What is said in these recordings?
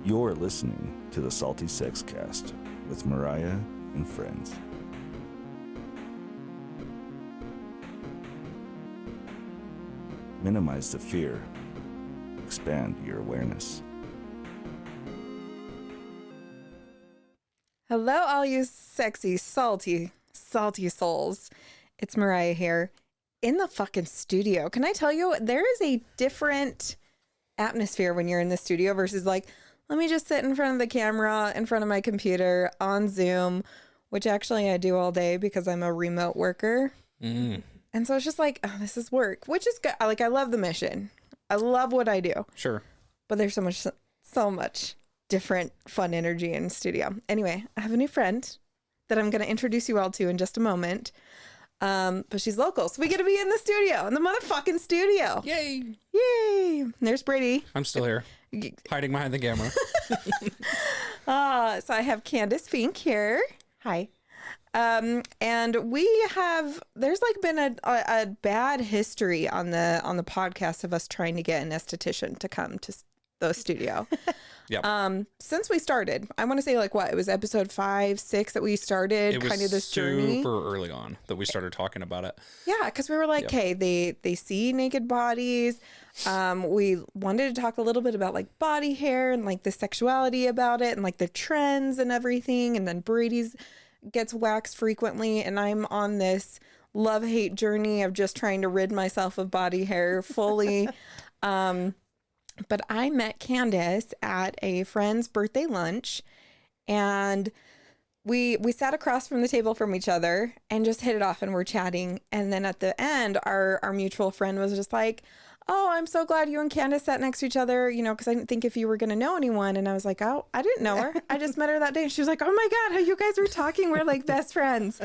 You're listening to the Salty Sex Cast with Mariah and friends. Minimize the fear. Expand your awareness. Hello, all you sexy, salty souls. It's Mariah here in the fucking studio. Can I tell you, there is a different atmosphere when you're in the studio versus like, let me just sit in front of the camera, in front of my computer, on Zoom, which actually I do all day because I'm a remote worker. And so it's just like, oh, this is work, which is good. Like, I love the mission. I love what I do. Sure. But there's so much different fun energy in studio. Anyway, I have a new friend that I'm going to introduce you all to in just a moment. But she's local, so we get to be in the studio, in the motherfucking studio. Yay. There's Brady. I'm still here, hiding behind the camera. So I have Candice Fink here. Hi. And there's like been a bad history on the podcast of us trying to get an esthetician to come to the studio. Yep. Since we started, I want to say like what, it was episode 5, 6 that we started kind of this journey. Super early on that we started talking about it. Yeah, because we were like, hey, they see naked bodies. We wanted to talk a little bit about like body hair and like the sexuality about it and like the trends and everything. And then Brady's gets waxed frequently, and I'm on this love-hate journey of just trying to rid myself of body hair fully. But I met Candice at a friend's birthday lunch, and we sat across from the table from each other and just hit it off, and we're chatting. And then at the end, our mutual friend was just like, oh, I'm so glad you and Candice sat next to each other, you know, because I didn't think if you were going to know anyone. And I was like, oh, I didn't know her. I just met her that day. And she was like, oh my God, how you guys were talking. We're like best friends.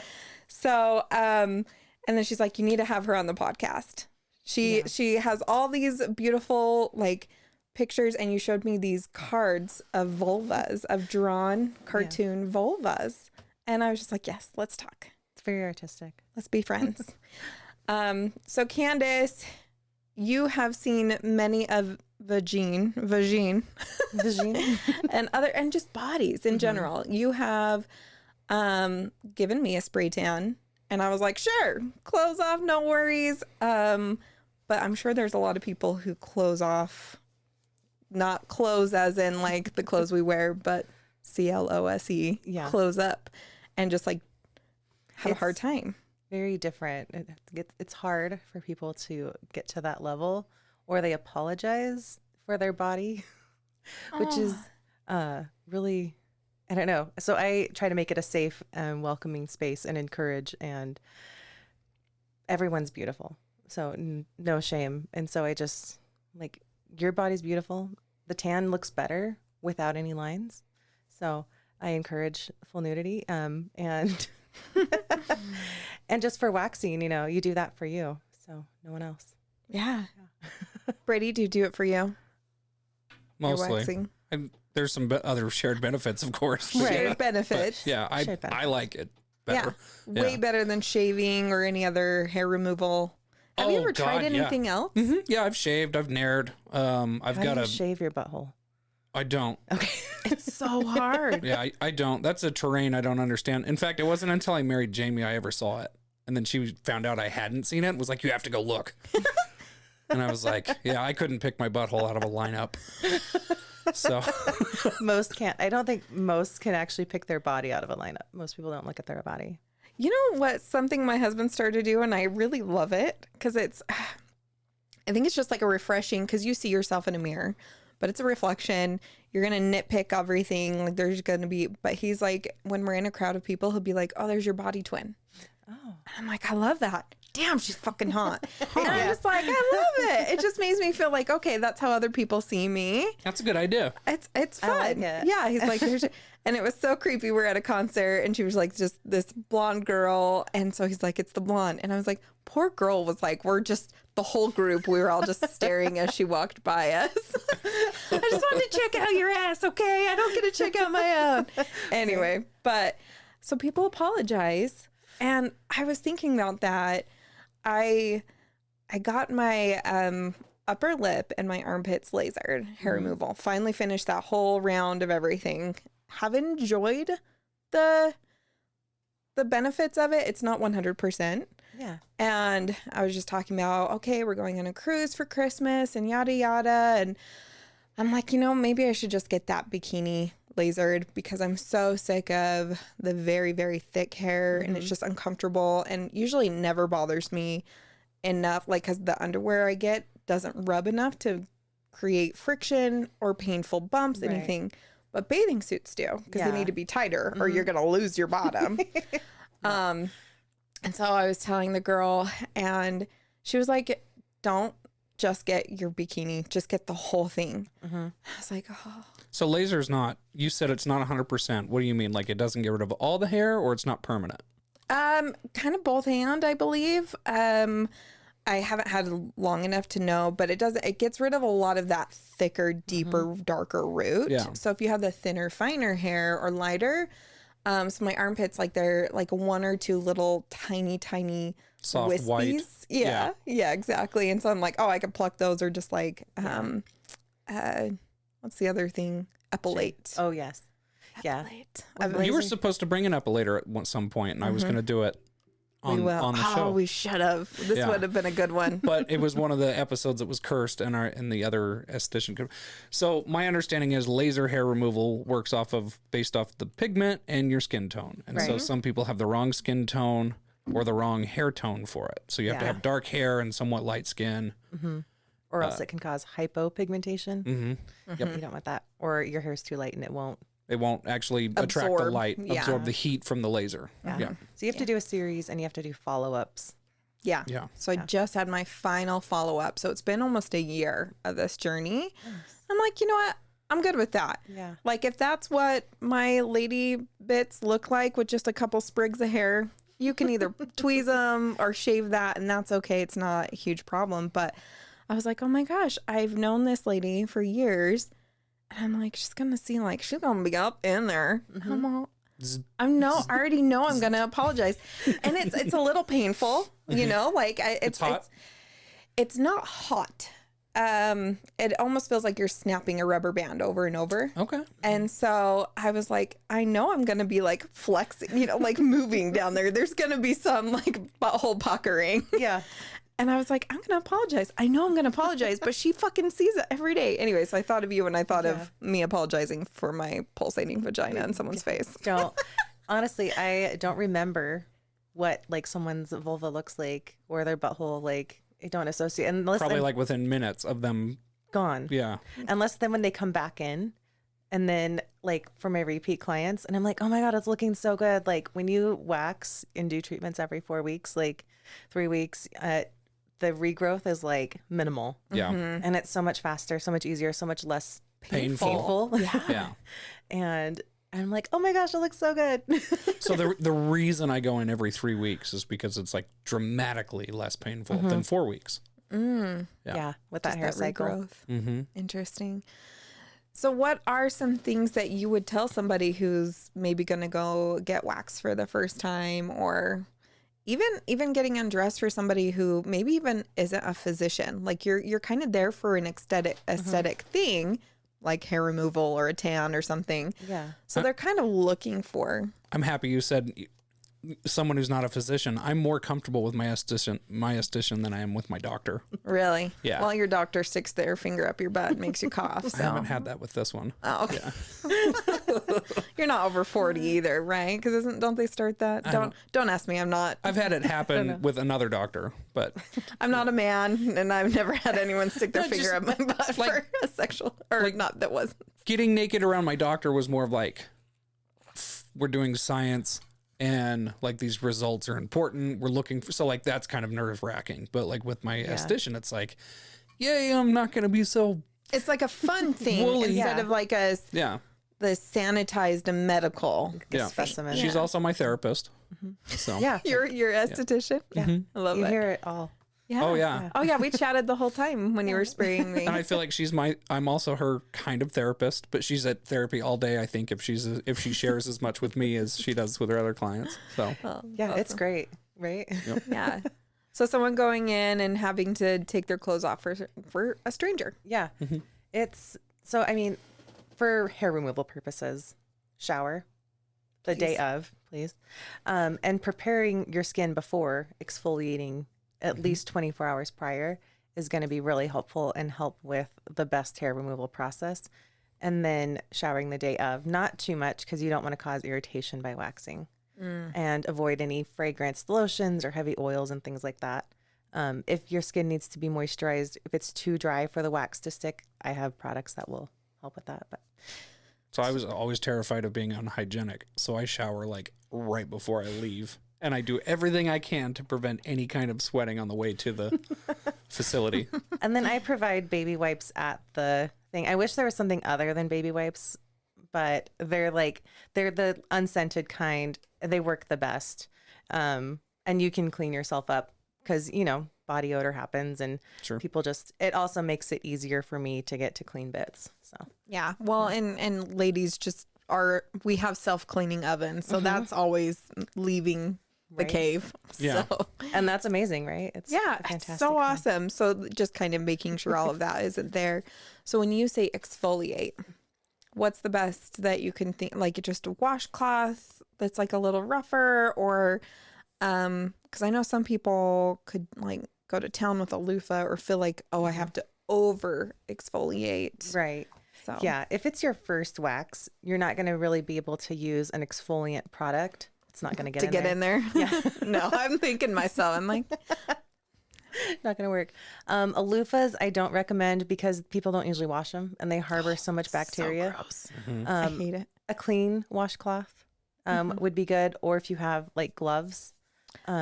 So, and then she's like, you need to have her on the podcast. She has all these beautiful like pictures, and you showed me these cards of vulvas, of drawn cartoon vulvas. And I was just like, yes, let's talk. It's very artistic. Let's be friends. So Candice, you have seen many of vagine and just bodies in general. You have given me a spray tan, and I was like, sure, clothes off, no worries. But I'm sure there's a lot of people who close off, not clothes as in like the clothes we wear, but CLOSE, close up, and just like have a hard time. Very different. It's hard for people to get to that level, or they apologize for their body, which is really, I don't know. So I try to make it a safe and welcoming space and encourage, and everyone's beautiful. So no shame. And so I just like, your body's beautiful. The tan looks better without any lines. So I encourage full nudity. And and just for waxing, you know, you do that for you. So no one else. Yeah. Brady, do you do it for you? Mostly. And there's some other shared benefits, of course. Shared benefits. But yeah, I like it better. Yeah. Way better than shaving or any other hair removal. Have you ever tried anything else? Mm-hmm. Yeah, I've shaved. I've nared. How do you shave your butthole? I don't. Okay. It's so hard. Yeah, I don't. That's a terrain I don't understand. In fact, it wasn't until I married Jamie I ever saw it. And then she found out I hadn't seen it and was like, you have to go look. And I was like, yeah, I couldn't pick my butthole out of a lineup. So most can't. I don't think most can actually pick their body out of a lineup. Most people don't look at their body. You know what? Something my husband started to do, and I really love it, because I think it's just like a refreshing, because you see yourself in a mirror, but it's a reflection. You're going to nitpick everything. Like there's going to be, but he's like, when we're in a crowd of people, he'll be like, oh, there's your body twin. Oh. And I'm like, I love that. Damn, she's fucking hot. And I'm just like, I love it. It just makes me feel like, okay, that's how other people see me. That's a good idea. It's fun. I like it. Yeah, he's like, and it was so creepy. We were at a concert, and she was like, just this blonde girl. And so he's like, it's the blonde. And I was like, poor girl was like, we're just, the whole group, we were all just staring as she walked by us. I just wanted to check out your ass, okay? I don't get to check out my own. Anyway, but so people apologize. And I was thinking about that. I got my upper lip and my armpits lasered, hair removal. Finally finished that whole round of everything. Have enjoyed the benefits of it. It's not 100%. Yeah. And I was just talking about, okay, we're going on a cruise for Christmas and yada, yada. And I'm like, maybe I should just get that bikini lasered because I'm so sick of the very, very thick hair and it's just uncomfortable and usually never bothers me enough. Like, because the underwear I get doesn't rub enough to create friction or painful bumps, anything. But bathing suits do because they need to be tighter or you're going to lose your bottom. And so I was telling the girl and she was like, don't just get your bikini, just get the whole thing. I was like, oh. So laser's not, you said it's not 100%. What do you mean? Like it doesn't get rid of all the hair or it's not permanent? Kind of both and, I believe. I haven't had long enough to know, but it gets rid of a lot of that thicker, deeper, darker root. Yeah. So if you have the thinner, finer hair or lighter, so my armpits, like they're like one or two little tiny Soft wispies. white. Yeah, exactly. And so I'm like, oh, I could pluck those or just like, what's the other thing? Epilate. Oh, yes. Yeah. Epilate. You were supposed to bring an epilator at some point and I was going to do it on the show. Oh, we should have. This would have been a good one. But it was one of the episodes that was cursed and the other esthetician. So my understanding is laser hair removal works based off the pigment and your skin tone. And so some people have the wrong skin tone or the wrong hair tone for it. So you have to have dark hair and somewhat light skin. Or else it can cause hypopigmentation. Yep. You don't want that. Or your hair's too light and it won't. It won't actually attract the light, absorb the heat from the laser. Yeah. So you have to do a series and you have to do follow-ups. Yeah. Yeah. So I just had my final follow-up. So it's been almost a year of this journey. I'm like, you know what? I'm good with that. Yeah. Like if that's what my lady bits look like with just a couple sprigs of hair, you can either tweeze them or shave that and that's okay. It's not a huge problem. But I was like, oh my gosh, I've known this lady for years. And I'm like, she's going to seem like she's going to be up in there. I already know I'm going to apologize. And it's a little painful, like it's hot. It's not hot. It almost feels like you're snapping a rubber band over and over. Okay. And so I was like, I know I'm going to be like flexing, like moving down there. There's going to be some like butthole puckering. Yeah. And I was like, I'm going to apologize. I know I'm going to apologize, but she fucking sees it every day. Anyway, so I thought of you and I thought of me apologizing for my pulsating vagina in someone's face. Honestly, I don't remember what like someone's vulva looks like or their butthole. Like I don't associate. Unless Probably like within minutes of them. Gone. Yeah. Unless then when they come back in and then like for my repeat clients and I'm like, oh my God, it's looking so good. Like when you wax and do treatments every 4 weeks, like 3 weeks, the regrowth is like minimal. Yeah. And it's so much faster, so much easier, so much less Painful. Yeah. And I'm like, oh my gosh, it looks so good. So the reason I go in every 3 weeks is because it's like dramatically less painful than 4 weeks. Yeah. With that Just hair that cycle. regrowth. Interesting. So what are some things that you would tell somebody who's maybe going to go get waxed for the first time or even getting undressed for somebody who maybe even isn't a physician? Like you're kind of there for an aesthetic thing, like hair removal or a tan or something. Yeah. So they're kind of looking for. I'm happy you said someone who's not a physician. I'm more comfortable with my esthetician than I am with my doctor. Really? Yeah. Well, your doctor sticks their finger up your butt and makes you cough. So. I haven't had that with this one. Oh, okay. Yeah. You're not over 40 either, right? Because don't they start that? Don't ask me. I'm not. I've had it happen with another doctor, but I'm not a man, and I've never had anyone stick their No, finger just up my butt like- for a sexual or like- not. That was getting naked around my doctor was more of like, we're doing science and like these results are important. We're looking for, so like that's kind of nerve wracking. But like with my esthetician, it's like, yay, I'm not going to be so. It's like a fun thing Woolly. instead of like the sanitized and medical. Yeah. Specimen. She's also my therapist. So Yeah. Your esthetician. Yeah, I love You it. hear it all. Yeah. Oh yeah. Oh yeah, we chatted the whole time when you were spraying me. And I feel like I'm also her kind of therapist, but she's at therapy all day. I think if she shares as much with me as she does with her other clients. So Yeah, it's great, right? Yeah. So someone going in and having to take their clothes off for a stranger. Yeah. It's so, I mean, for hair removal purposes, shower the day of, please. And preparing your skin before exfoliating at least 24 hours prior is going to be really helpful and help with the best hair removal process. And then showering the day of, not too much because you don't want to cause irritation by waxing. And avoid any fragrance lotions or heavy oils and things like that. If your skin needs to be moisturized, if it's too dry for the wax to stick, I have products that will help with that. But So I was always terrified of being unhygienic. So I shower like right before I leave. And I do everything I can to prevent any kind of sweating on the way to the facility. and then I provide baby wipes at the thing. I wish there was something other than baby wipes, but they're the unscented kind. They work the best. And you can clean yourself up because, body odor happens and people it also makes it easier for me to get to clean bits. So, Yeah. Well, and ladies we have self-cleaning ovens. So that's always leaving the cave. Yeah. So, and that's amazing, right? It's yeah, a it's fantastic so thing. awesome. So just kind of making sure all of that isn't there. So when you say exfoliate, what's the best that you can think, like just a washcloth that's like a little rougher, or because I know some people could like go to town with a loofah or feel like, oh, I have to over exfoliate. Right. So Yeah. If it's your first wax, you're not going to really be able to use an exfoliant product. It's not going to get in there. Yeah. No, I'm thinking myself. I'm like, Not going to work. Loofahs, I don't recommend because people don't usually wash them and they harbor so much bacteria. So gross. I hate it. A clean washcloth would be good. Or if you have like gloves or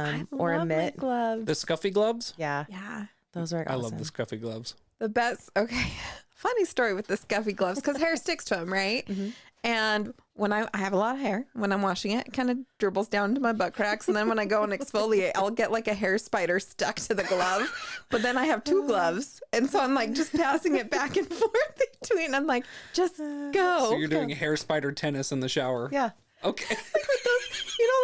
a love my mitt. gloves. The scuffy gloves? Yeah. Yeah. Those are I awesome. love the scuffy gloves. The best. Okay. Funny story with the scuffy gloves because hair sticks to them, right? And when I have a lot of hair, when I'm washing it, it kind of dribbles down to my butt cracks. And then when I go and exfoliate, I'll get like a hair spider stuck to the glove. But then I have two gloves. And so I'm like just passing it back and forth between. I'm like, just go. So you're doing hair spider tennis in the shower? Yeah. Okay.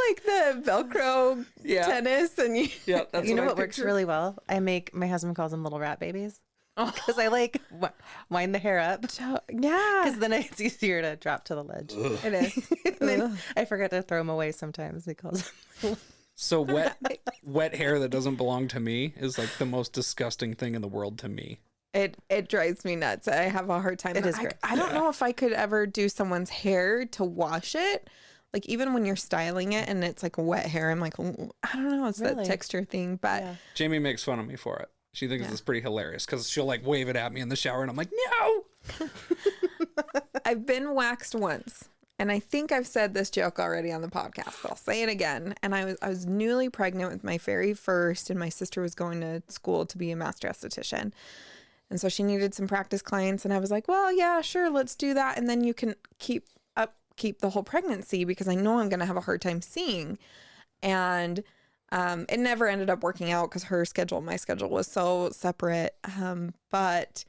Like the Velcro tennis. And Yeah, that's You know I what works picture. really well? My husband calls them little rat babies. Because I like wind the hair up. Yeah. Because then it's easier to drop to the ledge. It is. And then I forget to throw them away sometimes. He calls them. So wet hair that doesn't belong to me is like the most disgusting thing in the world to me. It drives me nuts. I have a hard time. It is gross. I don't know if I could ever do someone's hair to wash it. Like even when you're styling it and it's like wet hair, I'm like, "Ooh," I don't know. It's that Really? texture thing. But Yeah. Jamie makes fun of me for it. She thinks it's pretty hilarious because she'll like wave it at me in the shower and I'm like, no. I've been waxed once. And I think I've said this joke already on the podcast, but I'll say it again. And I was newly pregnant with my very first, and my sister was going to school to be a master esthetician. And so she needed some practice clients. And I was like, well, yeah, sure, let's do that. And then you can keep the whole pregnancy because I know I'm going to have a hard time seeing. And it never ended up working out because her schedule and my schedule was so separate. But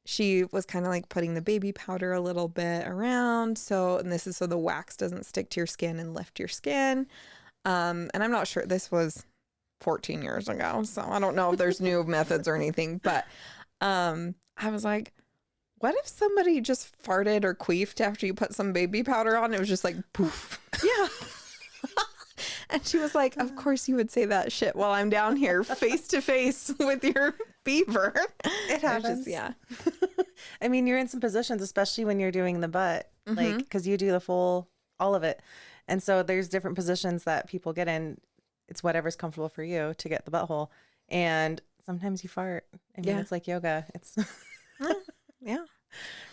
she was kind of like putting the baby powder a little bit around. And this is so the wax doesn't stick to your skin and lift your skin. And I'm not sure, this was 14 years ago. So I don't know if there's new methods or anything, but I was like, what if somebody just farted or queefed after you put some baby powder on? It was just like poof. Yeah. And she was like, of course you would say that shit while I'm down here face to face with your beaver. It happens. I mean, you're in some positions, especially when you're doing the butt, like, because you do the full, all of it. And so there's different positions that people get in. It's whatever's comfortable for you to get the butthole. And sometimes you fart. I mean, it's like yoga. It's Yeah.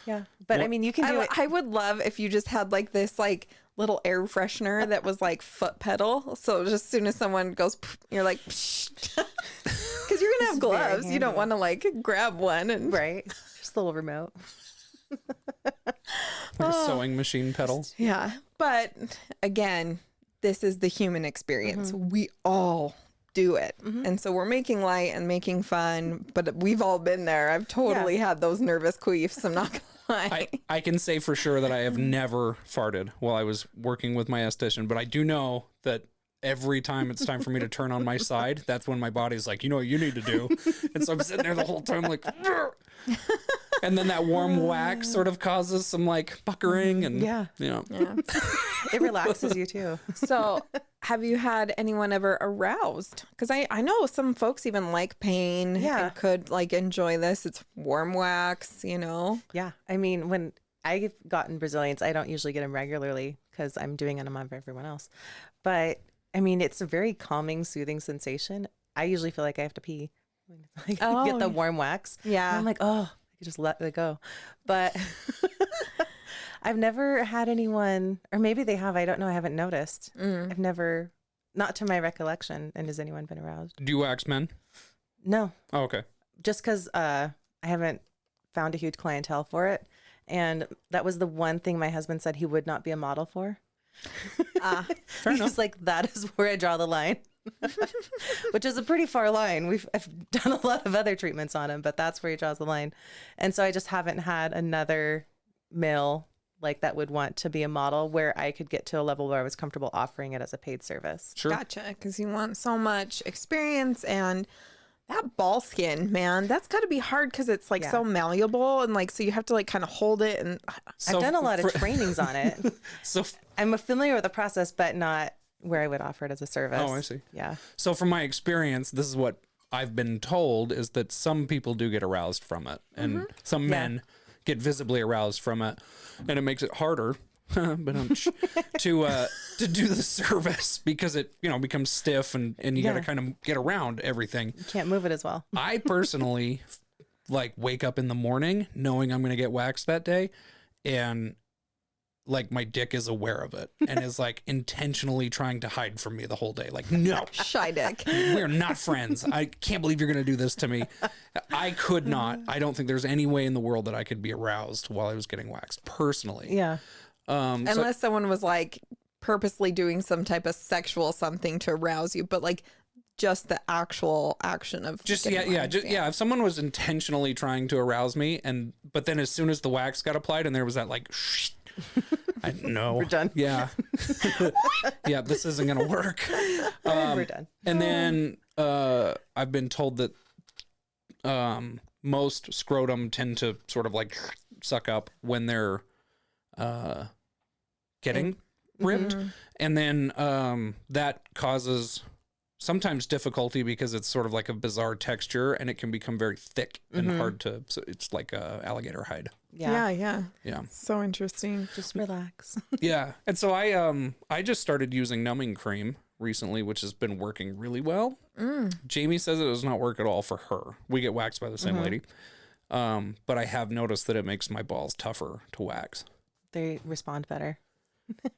yeah. But I mean, you can do it. I would love if you just had like this like little air freshener that was like foot pedal. So just as soon as someone goes, you're like, because you're gonna have gloves. You don't want to like grab one and Right. Just a little remote. Like a sewing machine pedal. yeah. But again, this is the human experience. We all do it. And so we're making light and making fun, but we've all been there. I've totally had those nervous queefs. I'm not gonna lie. I can say for sure that I have never farted while I was working with my esthetician, but I do know that every time it's time for me to turn on my side, that's when my body's like, you know what you need to do. And so I'm sitting there the whole time like, and then that warm wax sort of causes some like puckering and Yeah. Yeah. It relaxes you too. So have you had anyone ever aroused? Because I know some folks even like pain Yeah. and could like enjoy this. It's warm wax, you know? Yeah. I mean, when I've gotten Brazilians, I don't usually get them regularly because I'm doing them for everyone else. But I mean, it's a very calming, soothing sensation. I usually feel like I have to pee. Like, I get the warm wax. Yeah. And I'm like, oh, I could just let it go. But I've never had anyone, or maybe they have. I don't know. I haven't noticed. I've never, not to my recollection. And has anyone been aroused? do you wax men? No, Oh, okay. just because I haven't found a huge clientele for it. And that was the one thing my husband said he would not be a model for. Fair enough. He's like, that is where I draw the line, which is a pretty far line. I've done a lot of other treatments on him, but that's where he draws the line. And so I just haven't had another male like that would want to be a model where I could get to a level where I was comfortable offering it as a paid service. Sure. Gotcha. Because you want so much experience and that ball skin, man, that's got to be hard because it's like so malleable and like, so you have to like kind of hold it. And So I've done a lot of trainings on it. So, I'm familiar with the process, but not where I would offer it as a service. oh, I see. Yeah. So from my experience, this is what I've been told is that some people do get aroused from it and some men get visibly aroused from it, and it makes it harder but to do the service because it, you know, becomes stiff and you got to kind of get around everything. You can't move it as well. I personally like wake up in the morning knowing I'm going to get waxed that day, and like my dick is aware of it and is like intentionally trying to hide from me the whole day. Like, no, shy dick. we're not friends. I can't believe you're going to do this to me. I could not. I don't think there's any way in the world that I could be aroused while I was getting waxed personally. Yeah. Unless someone was like purposely doing some type of sexual something to arouse you, but like just the actual action of Just getting waxed, if someone was intentionally trying to arouse me, but then as soon as the wax got applied and there was that like I know We're done. Yeah. Yeah, this isn't gonna work. We're done. And then I've been told that most scrotum tend to sort of like suck up when they're getting ripped, and then that causes sometimes difficulty because it's sort of like a bizarre texture and it can become very thick and hard to, so it's like alligator hide. Yeah. Yeah. So interesting. Just relax. Yeah. And so I just started using numbing cream recently, which has been working really well. Jamie says it does not work at all for her. We get waxed by the same lady. But I have noticed that it makes my balls tougher to wax. They respond better.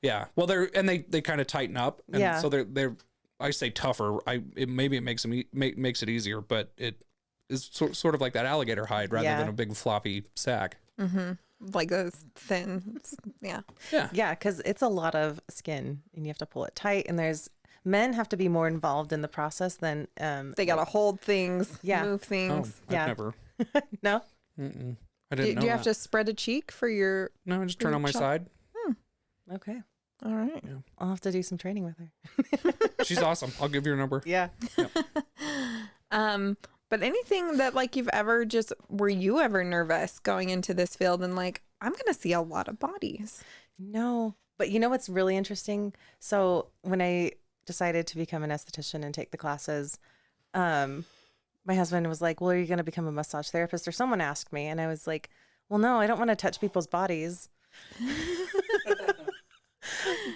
Yeah. Well, they kind of tighten up. And Yeah. so they're I say tougher. Maybe it makes them makes it easier, but it is sort of like that alligator hide rather than a big floppy sack. Like a thin. Yeah. Yeah. Yeah, because it's a lot of skin and you have to pull it tight. And men have to be more involved in the process than They got to hold things, move Oh, things. I've Yeah. never. no. I didn't Do know you have that. to spread a cheek for your? No, I just turn on my side. Okay. All right. I'll have to do some training with her. She's awesome. I'll give you her number. Yeah. But anything that like you've ever were you ever nervous going into this field and like, I'm going to see a lot of bodies? No. But you know what's really interesting? So when I decided to become an esthetician and take the classes, my husband was like, well, are you going to become a massage therapist? Or someone asked me. And I was like, well, no, I don't want to touch people's bodies.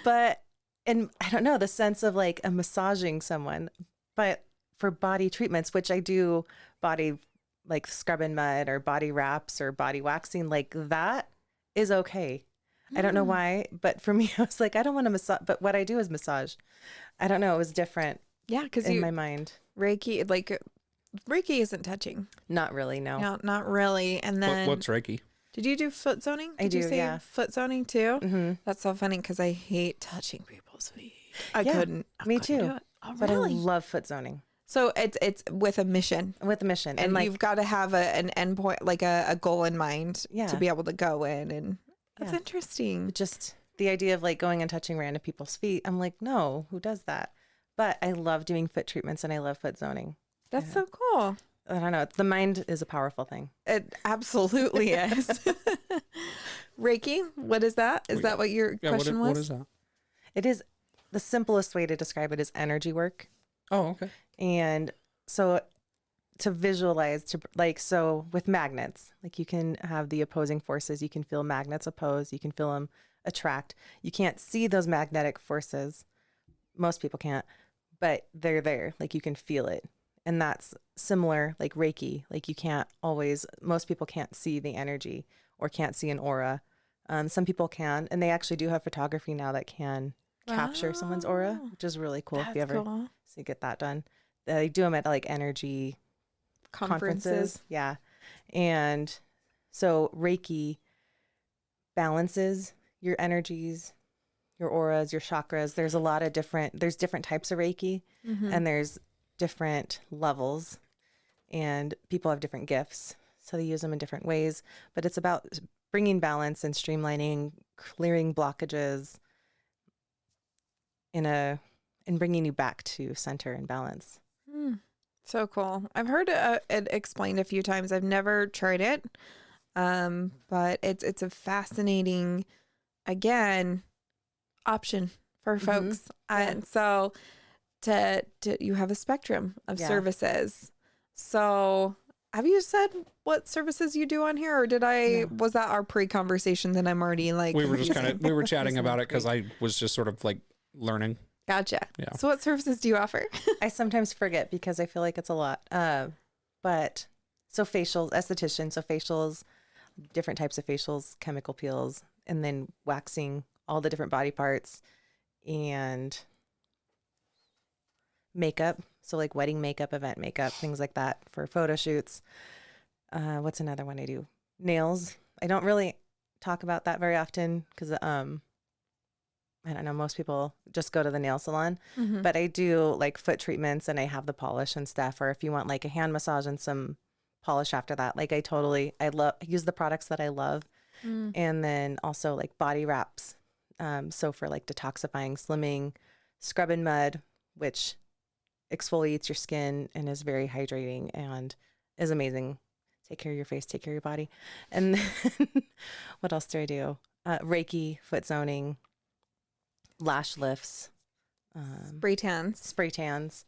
But, and I don't know, the sense of like a massaging someone, but for body treatments, which I do body like scrub and mud or body wraps or body waxing, like that is okay. I don't know why, but for me, I was like, I don't want to massage, but what I do is massage. I don't know. It was different. Yeah. Because in my mind. Reiki, like Reiki isn't touching. Not really. No. No, not really. And then What's Reiki? did you do foot zoning? I Did you do, say yeah. foot zoning too? Mm-hmm. That's so funny because I hate touching people's feet. I Yeah, couldn't. me couldn't too. do it. Oh, But really? I love foot zoning So it's with a mission. with a mission. And like, you've got to have an endpoint, like a goal in mind Yeah. to be able to go in. And that's Yeah. interesting. just the idea of like going and touching random people's feet. I'm like, no, who does that? But I love doing foot treatments and I love foot zoning. That's so cool. I don't know. The mind is a powerful thing. It absolutely is. Reiki, what is that? Is that what your question was? What is that? It is the simplest way to describe it is energy work. Oh, okay. And so to visualize, so with magnets, like you can have the opposing forces, you can feel magnets oppose, you can feel them attract. You can't see those magnetic forces. Most people can't, but they're there. Like you can feel it. And that's similar, like Reiki. Like most people can't see the energy or can't see an aura. Some people can, and they actually do have photography now that can capture someone's aura, which is really cool. If you ever so get that done. They do them at like energy conferences. Yeah. And so Reiki balances your energies, your auras, your chakras. There's different types of Reiki, and there's different levels, and people have different gifts. So they use them in different ways, but it's about bringing balance and streamlining, clearing blockages and bringing you back to center and balance. So cool. I've heard it explained a few times. I've never tried it, but it's a fascinating, again, option for folks. And so to you have a spectrum of services. So have you said what services you do on here, or was that our pre-conversation that I'm already like? We were just we were chatting about it because I was just sort of like learning. Gotcha. Yeah. So what services do you offer? I sometimes forget because I feel like it's a lot. But so facials, esthetician, so facials, different types of facials, chemical peels, and then waxing all the different body parts, and makeup. So like wedding makeup, event makeup, things like that for photo shoots. What's another one I do? Nails. I don't really talk about that very often because I don't know, most people just go to the nail salon, but I do like foot treatments and I have the polish and stuff. Or if you want like a hand massage and some polish after that, like I use the products that I love. And then also like body wraps. So for like detoxifying, slimming, scrub and mud, which exfoliates your skin and is very hydrating and is amazing. Take care of your face, take care of your body. And then what else do I do? Reiki, foot zoning, lash lifts, spray tans.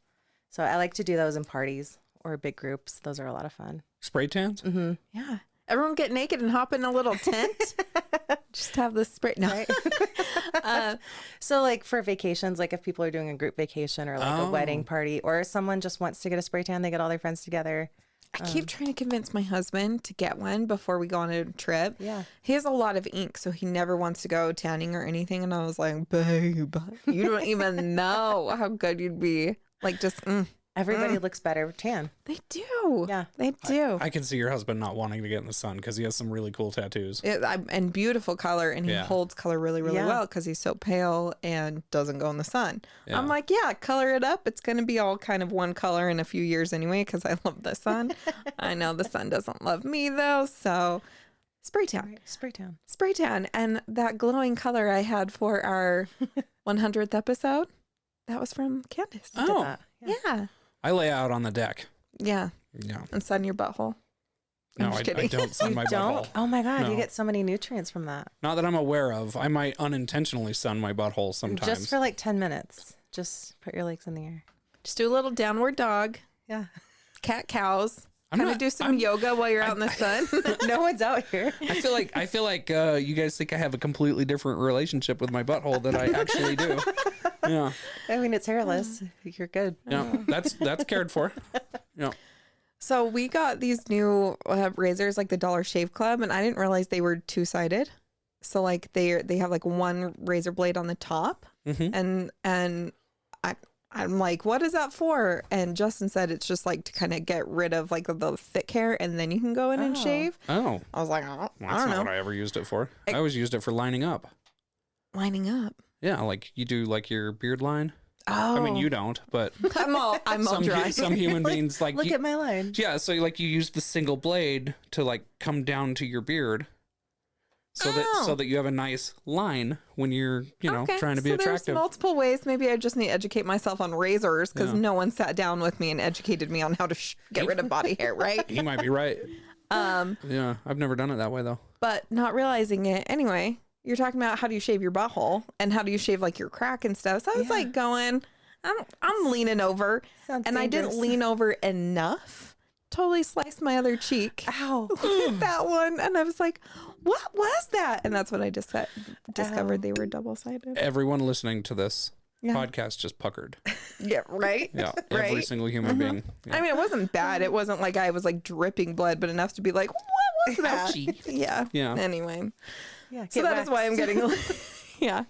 So I like to do those in parties or big groups. Those are a lot of fun. Spray tans? Mm-hmm. Yeah. Everyone get naked and hop in a little tent. Just have the spray. No. Right? So like for vacations, like if people are doing a group vacation or like a wedding party, or someone just wants to get a spray tan, they get all their friends together. I keep trying to convince my husband to get one before we go on a trip. Yeah. He has a lot of ink, so he never wants to go tanning or anything. And I was like, babe, you don't even know how good you'd be. Like just, Everybody looks better tan. They do. Yeah. They do. I can see your husband not wanting to get in the sun because he has some really cool tattoos. And beautiful color, and he holds color really, really well because he's so pale and doesn't go in the sun. Yeah. I'm like, yeah, color it up. It's going to be all kind of one color in a few years anyway because I love the sun. I know the sun doesn't love me though, so spray tan. Spray tan. Spray tan. And that glowing color I had for our 100th episode, that was from Candice. Oh. Yeah. I lay out on the deck. Yeah. Yeah. And sun your butthole. No, I don't sun my butthole. Oh my God, No. you get so many nutrients from that. Not that I'm aware of. I might unintentionally sun my butthole sometimes. Just for like 10 minutes. Just put your legs in the air. Just do a little downward dog. Yeah. Cat cows. I'm Kind of not- do some yoga while you're out in the sun. No one's out here. I feel like you guys think I have a completely different relationship with my butthole than I actually do. Yeah. I mean, it's hairless. You're good. Yeah. That's cared for. Yeah. So we got these new razors, like the Dollar Shave Club, and I didn't realize they were two-sided. So like they have like one razor blade on the top, and I'm like, what is that for? And Justin said it's just like to kind of get rid of like the thick hair, and then you can go in and shave. Oh. I was like, oh, Well, I that's don't not know. what I ever used it for. I always used it for lining up. Lining up. Yeah, like you do like your beard line. Oh, I mean, you don't, but I'm all dry. some human beings like Look at my line. yeah, so like you use the single blade to like come down to your beard, so that you have a nice line when you're, trying to be so attractive. There's multiple ways. Maybe I just need to educate myself on razors because no one sat down with me and educated me on how to get rid of body hair, right? You might be right. Yeah, I've never done it that way though. But not realizing it. Anyway, you're talking about how do you shave your butthole and how do you shave like your crack and stuff. So I was like going, I'm leaning over Sounds and dangerous. I didn't lean over enough. Totally sliced my other cheek. Ow. With that one. And I was like, what was that? And that's when I discovered they were double-sided. Everyone listening to this Yeah. podcast just puckered. Yeah, right? Yeah, Right? every single human being. Yeah. I mean, it wasn't bad. It wasn't like I was like dripping blood, but enough to be like, what was that? Ouchie. Yeah. Yeah. Anyway. Yeah. So that is why I'm getting, yeah.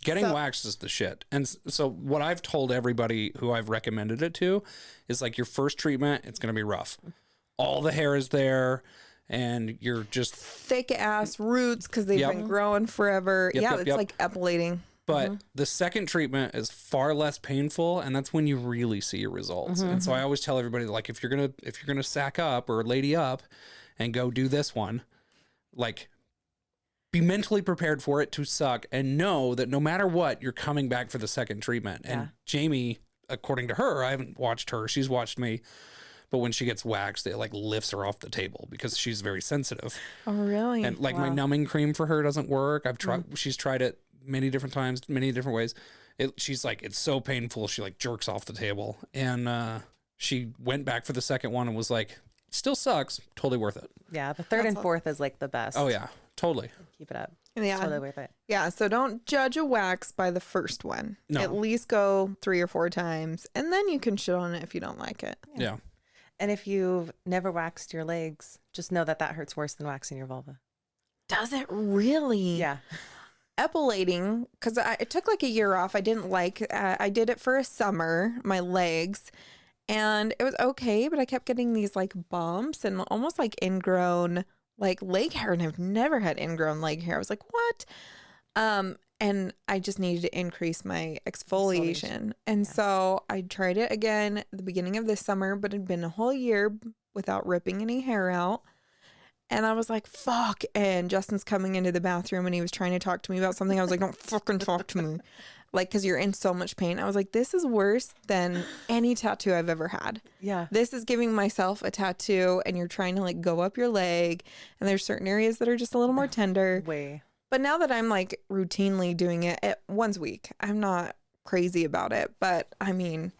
Getting waxed is the shit. And so what I've told everybody who I've recommended it to is like your first treatment, it's going to be rough. All the hair is there and you're just Thick ass roots because they've been growing forever. It's like epilating. But the second treatment is far less painful, and that's when you really see your results. And so I always tell everybody, like, if you're gonna sack up or lady up and go do this one, like, be mentally prepared for it to suck and know that no matter what, you're coming back for the second treatment. And Jamie, according to her, I haven't watched her, she's watched me, but when she gets waxed, it like lifts her off the table because she's very sensitive. Oh, really? And like my numbing cream for her doesn't work. She's tried it many different times, many different ways. She's like, it's so painful. She like jerks off the table. And she went back for the second one and was like, still sucks. Totally worth it. Yeah. The third and fourth is like the best. Oh yeah, totally. Keep it up. Yeah. It's totally worth it. Yeah, so don't judge a wax by the first one. No. At least go 3 or 4 times, and then you can shit on it if you don't like it. Yeah. And if you've never waxed your legs, just know that hurts worse than waxing your vulva. Does it really? Yeah. Epilating, because it took like a year off. I didn't like, I did it for a summer, my legs, and it was okay, but I kept getting these like bumps and almost like ingrown like leg hair, and I've never had ingrown leg hair. I was like, what? And I just needed to increase my exfoliation. And so I tried it again at the beginning of this summer, but it had been a whole year without ripping any hair out. And I was like, fuck. And Justin's coming into the bathroom and he was trying to talk to me about something. I was like, don't fucking talk to me. Like, because you're in so much pain. I was like, this is worse than any tattoo I've ever had. Yeah. This is giving myself a tattoo and you're trying to like go up your leg. And there's certain areas that are just a little more tender. Way. But now that I'm like routinely doing it once a week, I'm not crazy about it. But I mean,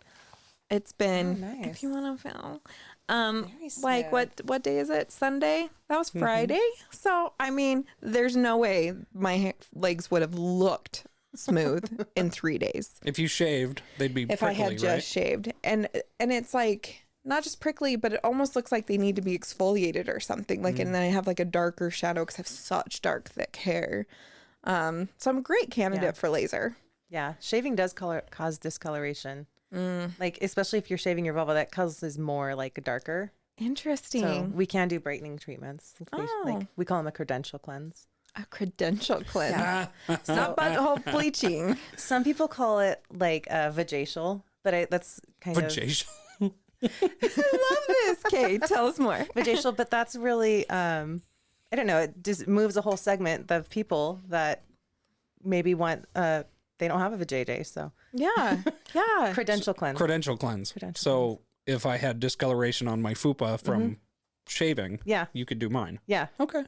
it's been, nice. if you want to feel, Very like smooth. what day is it? Sunday? That was Friday. So, I mean, there's no way my legs would have looked smooth in 3 days. If you shaved, they'd be If prickly, I had just right? shaved. And it's like not just prickly, but it almost looks like they need to be exfoliated or something. Like, and then I have like a darker shadow because I have such dark, thick hair. So I'm a great candidate for laser. Yeah. Shaving does cause discoloration. Like, especially if you're shaving your vulva, that causes more like darker. Interesting. So we can do brightening treatments. Like, we call them a credential cleanse. A credential cleanse. Yeah. It's not butthole bleaching. Some people call it like a vajacial, but that's kind Vajacial. I love this, Kate. Tell us more. of vajacial, but that's really, I don't know, it just moves a whole segment of people that maybe want, they don't have a vajayjay, so. Yeah. Yeah. Credential cleanse. Credential cleanse. So if I had discoloration on my fupa from shaving, Yeah. you could do mine. Yeah. Okay.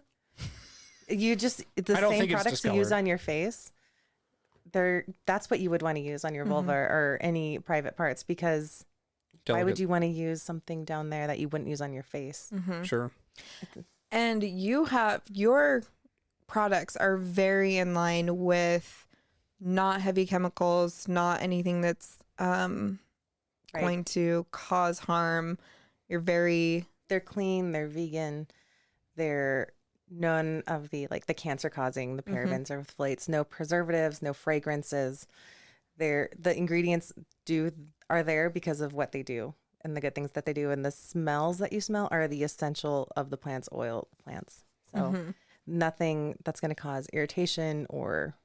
You just, the I don't same think it's products you use discolored. on your face, that's what you would want to use on your vulva or any private parts, because why would Delicate. you want to use something down there that you wouldn't use on your face? Sure. And you have your products are very in line with not heavy chemicals, not anything that's going to cause harm. You're very They're clean, they're vegan, they're none of the like the cancer causing, the parabens or phthalates, no preservatives, no fragrances. The ingredients are there because of what they do and the good things that they do, and the smells that you smell are the essential of the plants, oil plants. So nothing that's going to cause irritation or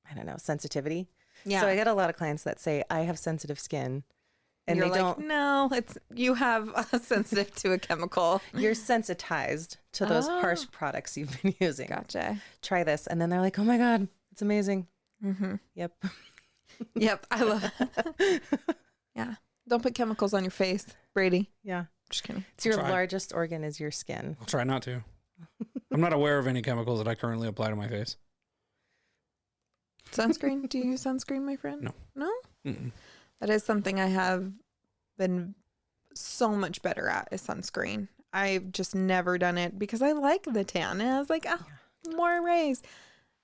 I don't know, sensitivity. Yeah. So I get a lot of clients that say I have sensitive skin And you're they like, don't. no, you have sensitive to a chemical. You're sensitized to those harsh products you've been using. Gotcha. Try this, and then they're like, "Oh my god, it's amazing." Yep. Yep. I love it. Yeah. Don't put chemicals on your face, Brady. Yeah. Just kidding. It's your Try. largest organ is your skin. I'll try not to. I'm not aware of any chemicals that I currently apply to my face. Sunscreen? Do you use sunscreen, my friend? No. No? Mm-mm. That is something I have been so much better at is sunscreen. I've just never done it because I like the tan. And I was like, more rays.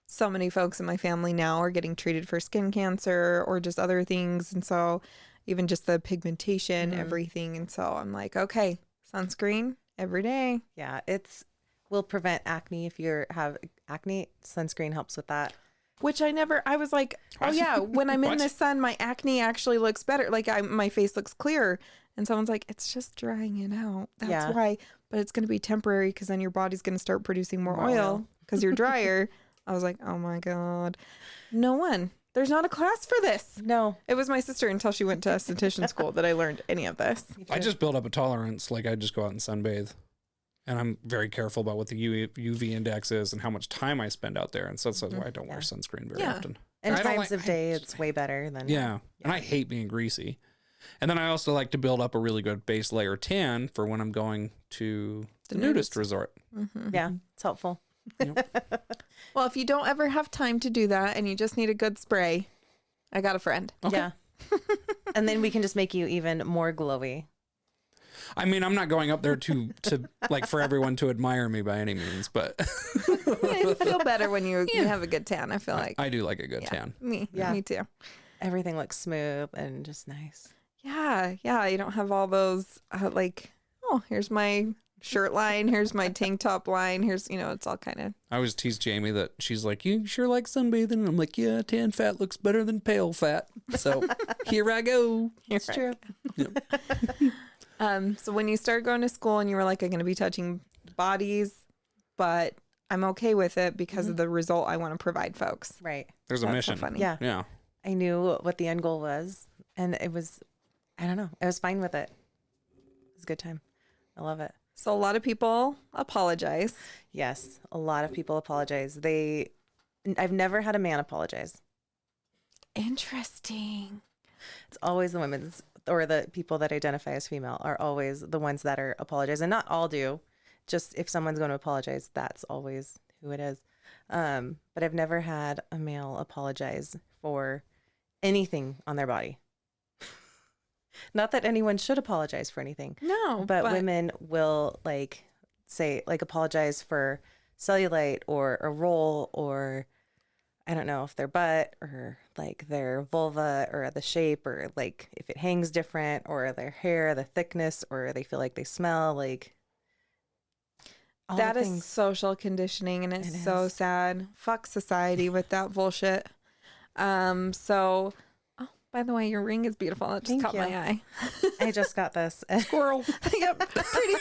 So many folks in my family now are getting treated for skin cancer or just other things. And so even just the pigmentation, everything. And so I'm like, okay, sunscreen every day. Yeah, will prevent acne if you have acne. Sunscreen helps with that. Which I was like, oh yeah, when I'm in What? the sun, my acne actually looks better. Like my face looks clearer. And someone's like, it's just drying it out. That's why. But it's going to be temporary because then your body's going to start producing more oil because you're drier. I was like, oh my God. There's not a class for this. No. It was my sister until she went to esthetician school that I learned any of this. I just build up a tolerance. Like I just go out and sunbathe. And I'm very careful about what the UV index is and how much time I spend out there. And so that's why I don't wear sunscreen very often. And I don't times of day, it's way better than. Yeah. And I hate being greasy. And then I also like to build up a really good base layer tan for when I'm going to the nudist resort. Yeah, it's helpful. Well, if you don't ever have time to do that and you just need a good spray, I got a friend. Okay. Yeah. And then we can just make you even more glowy. I mean, I'm not going up there to like for everyone to admire me by any means, but Yeah, you feel better when you have a good tan, I feel like. I do like a good tan. Me too. Everything looks smooth and just nice. Yeah, you don't have all those here's my shirt line, here's my tank top line, here's it's all kind of. I always tease Jamie that she's like, you sure like sunbathing? And I'm like, yeah, tan fat looks better than pale fat. So here I go. It's true. So when you started going to school and you were like, I'm going to be touching bodies, but I'm okay with it because of the result I want to provide folks. Right. There's a That's mission. so funny. Yeah. Yeah. I knew what the end goal was, and it was, I don't know, I was fine with it. It was a good time. I love it. So a lot of people apologize. Yes, a lot of people apologize. I've never had a man apologize. Interesting. It's always the women's or the people that identify as female are always the ones that are apologize, and not all do. Just if someone's going to apologize, that's always who it is. But I've never had a male apologize for anything on their body. Not that anyone should apologize for anything. No, But women will apologize for cellulite or a roll or I don't know if their butt or like their vulva or the shape or like if it hangs different or their hair, the thickness, or they feel like they smell like. That is social conditioning and it's so sad. Fuck society with that bullshit. So, by the way, your ring is beautiful. That just Thank caught you. my eye. I just got this. Squirrel. Yep. Pretty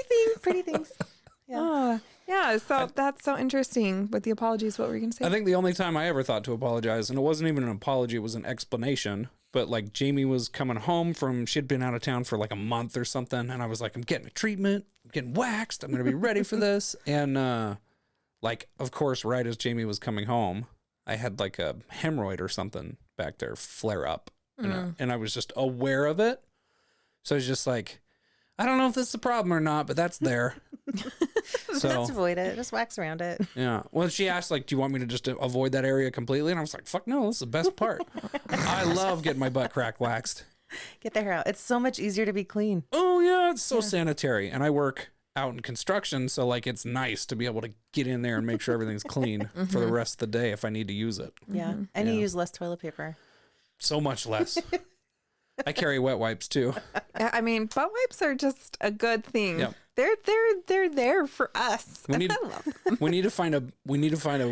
things. Pretty things. Yeah. Oh, yeah. So that's so interesting with the apologies. What were you going to say? I think the only time I ever thought to apologize, and it wasn't even an apology, it was an explanation. But like Jamie was coming home she'd been out of town for like a month or something. And I was like, I'm getting a treatment, I'm getting waxed. I'm going to be ready for this. And of course, right as Jamie was coming home, I had like a hemorrhoid or something back there flare up. And I was just aware of it. So I was just like, I don't know if this is a problem or not, but that's there. So Just avoid it. Just wax around it. yeah. Well, she asked, like, do you want me to just avoid that area completely? And I was like, fuck no, this is the best part. I love getting my butt crack waxed. Get the hair out. It's so much easier to be clean. Oh, yeah, it's so sanitary. And I work out in construction, so, like, it's nice to be able to get in there and make sure everything's clean for the rest of the day if I need to use it. Yeah. And you use less toilet paper. So much less. I carry wet wipes, too. I mean, butt wipes are just a good thing. Yep. They're there for us. We need, I love them. we need to find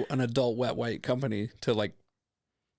an adult wet wipe company to, like,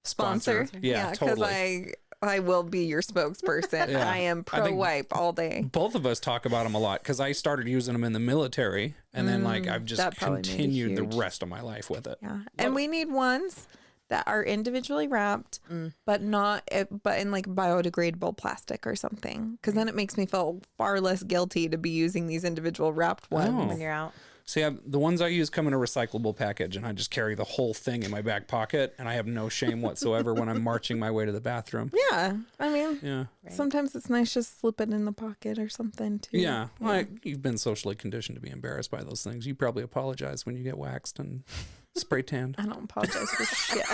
sponsor. Yeah, because totally. I will be your spokesperson. Yeah. I am I pro think wipe all day. Both of us talk about them a lot because I started using them in the military, and then like I've just that probably made a continued the huge- rest of my life with it. Yeah, and we need ones that are individually wrapped, but in like biodegradable plastic or something. Because then it makes me feel far less guilty to be using these individual wrapped ones. When you're out. See, the ones I use come in a recyclable package, and I just carry the whole thing in my back pocket, and I have no shame whatsoever when I'm marching my way to the bathroom. Yeah, I mean, Yeah. sometimes it's nice just slip it in the pocket or something too. Yeah. Well, you've been socially conditioned to be embarrassed by those things. You probably apologize when you get waxed and spray tanned. I don't apologize for shit.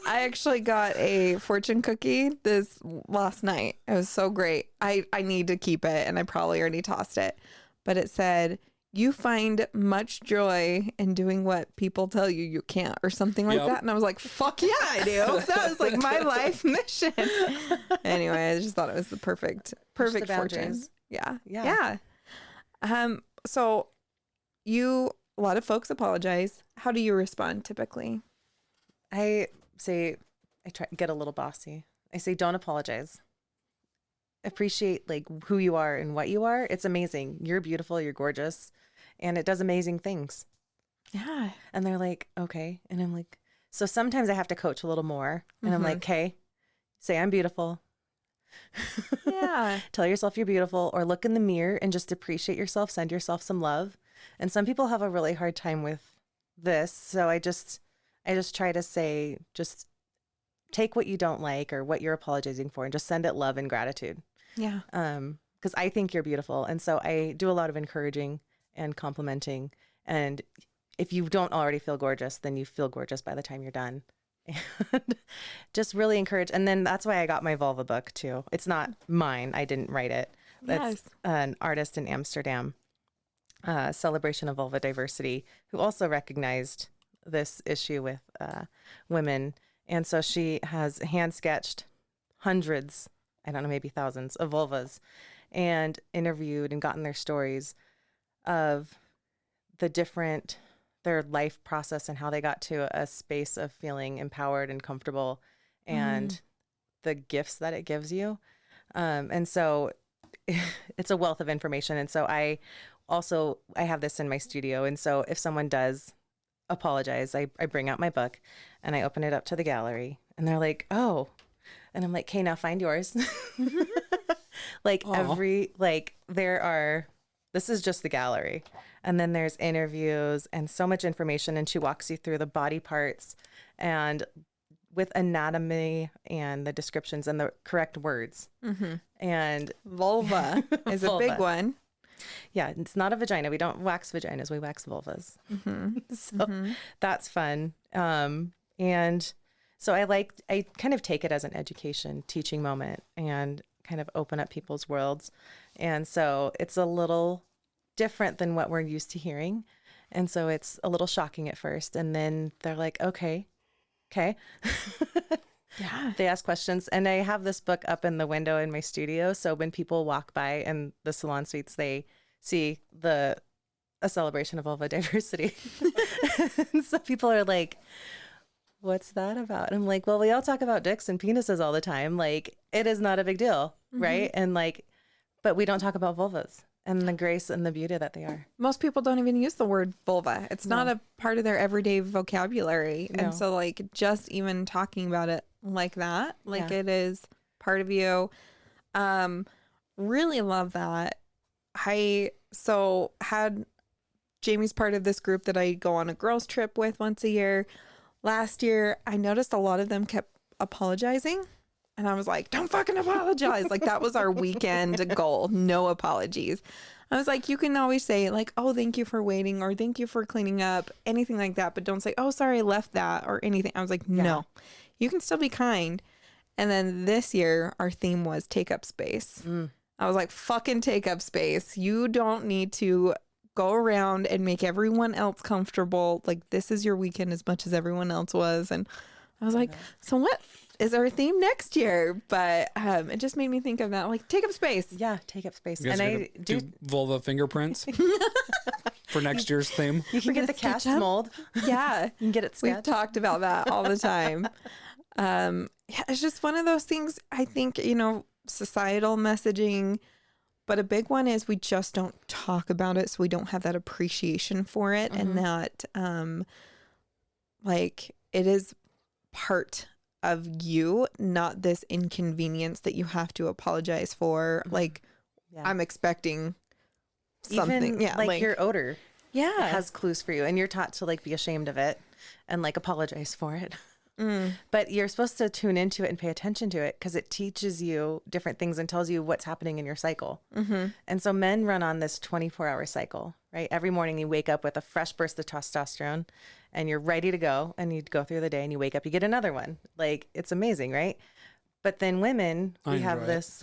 I actually got a fortune cookie this last night. It was so great. I need to keep it, and I probably already tossed it. But it said, "You find much joy in doing what people tell you you can't," or something like that. And I was like, fuck yeah, I do. That was like my life mission. Anyway, I just thought it was the perfect fortune. boundaries. Yeah. So a lot of folks apologize. How do you respond typically? I try to get a little bossy. I say, don't apologize. Appreciate like who you are and what you are. It's amazing. You're beautiful. You're gorgeous. And it does amazing things. Yeah. And they're like, okay. And I'm like, so sometimes I have to coach a little more. And I'm like, okay, say I'm beautiful. Yeah. Tell yourself you're beautiful, or look in the mirror and just appreciate yourself. Send yourself some love. And some people have a really hard time with this. So I just try to say, just take what you don't like or what you're apologizing for and just send it love and gratitude. Yeah. Because I think you're beautiful. And so I do a lot of encouraging and complimenting. And if you don't already feel gorgeous, then you feel gorgeous by the time you're done. And just really encourage. And then that's why I got my vulva book too. It's not mine. I didn't write it. That's an artist in Amsterdam, Celebration of Vulva Diversity, who also recognized this issue with women. And so she has hand sketched hundreds, I don't know, maybe thousands of vulvas, and interviewed and gotten their stories of their life process and how they got to a space of feeling empowered and comfortable, and the gifts that it gives you. And so it's a wealth of information. And so I have this in my studio. And so if someone does apologize, I bring out my book and I open it up to the gallery, and they're like, oh, and I'm like, okay, now find yours. Like this is just the gallery. And then there's interviews and so much information. And she walks you through the body parts and with anatomy and the descriptions and the correct words. And Vulva is a big one. Yeah, it's not a vagina. We don't wax vaginas. We wax vulvas. So that's fun. And so I kind of take it as an education teaching moment and kind of open up people's worlds. And so it's a little different than what we're used to hearing. And so it's a little shocking at first. And then they're like, okay. Yeah. They ask questions. And I have this book up in the window in my studio. So when people walk by in the salon suites, they see a celebration of vulva diversity. And so people are like, what's that about? And I'm like, well, we all talk about dicks and penises all the time. Like, it is not a big deal, right? And like, but we don't talk about vulvas and the grace and the beauty that they are. Most people don't even use the word vulva. It's not a part of their everyday vocabulary. No. And so like just even talking about it like that, like it is part of you. Really love that. Had Jamie's part of this group that I go on a girls trip with once a year. Last year, I noticed a lot of them kept apologizing. And I was like, don't fucking apologize. Like that was our weekend goal. No apologies. I was like, you can always say like, oh, thank you for waiting, or thank you for cleaning up, anything like that. But don't say, oh, sorry, I left that or anything. I was like, no, you can still be kind. And then this year, our theme was take up space. I was like, fucking take up space. You don't need to go around and make everyone else comfortable. Like this is your weekend as much as everyone else was. And I was like, so what is our theme next year? But it just made me think of that. Like take up space. Yeah, take up space. You guys And are I gonna do vulva fingerprints for next year's theme. You can get the cast mold. Yeah. You can get it We've sketched. talked about that all the time. Yeah, it's just one of those things. I think, societal messaging, but a big one is we just don't talk about it. So we don't have that appreciation for it. And that, like it is part of you, not this inconvenience that you have to apologize for. Like, I'm expecting something. Even like your odor yeah, has clues for you, and you're taught to like be ashamed of it and like apologize for it. But you're supposed to tune into it and pay attention to it because it teaches you different things and tells you what's happening in your cycle. And so men run on this 24-hour cycle, right? Every morning you wake up with a fresh burst of testosterone and you're ready to go, and you go through the day and you wake up, you get another one. Like, it's amazing, right? But then women, we have this